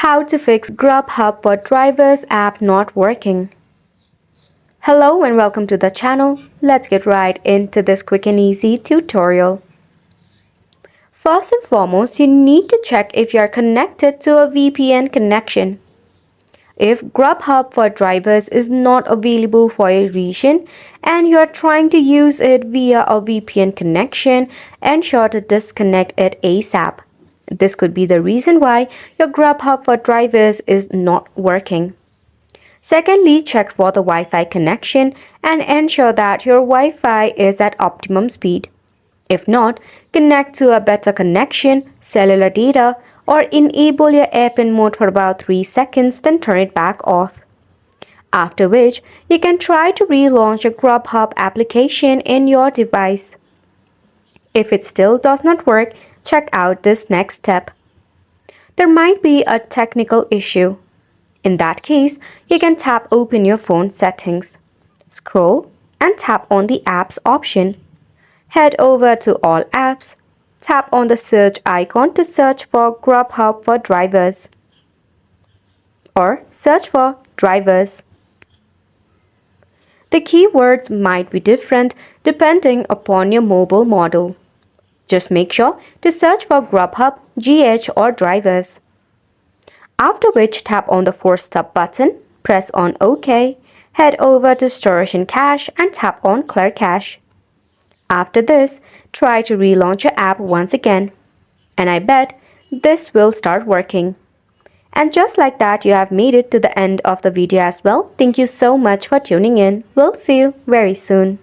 How to fix Grubhub for drivers app not working. Hello and welcome to the channel. Let's get right into this quick and easy tutorial. First and foremost, you need to check if you are connected to a VPN connection. If Grubhub for drivers is not available for a region and you are trying to use it via a VPN connection, ensure to disconnect it ASAP. This could be the reason why your Grubhub for drivers is not working. Secondly, check for the Wi-Fi connection and ensure that your Wi-Fi is at optimum speed. If not, connect to a better connection, cellular data, or enable your airplane mode for about 3 seconds, then turn it back off. After which, you can try to relaunch your Grubhub application in your device. If it still does not work, check out this next step. There might be a technical issue. In that case, you can tap Open your phone settings. Scroll and tap on the Apps option. Head over to All Apps. Tap on the search icon to search for Grubhub for drivers. Or search for drivers. The keywords might be different depending upon your mobile model. Just make sure to search for Grubhub, GH or drivers. After which, tap on the Force Stop button, press on OK, head over to Storage and Cache and tap on Clear Cache. After this, try to relaunch your app once again. And I bet this will start working. And just like that, you have made it to the end of the video as well. Thank you so much for tuning in. We'll see you very soon.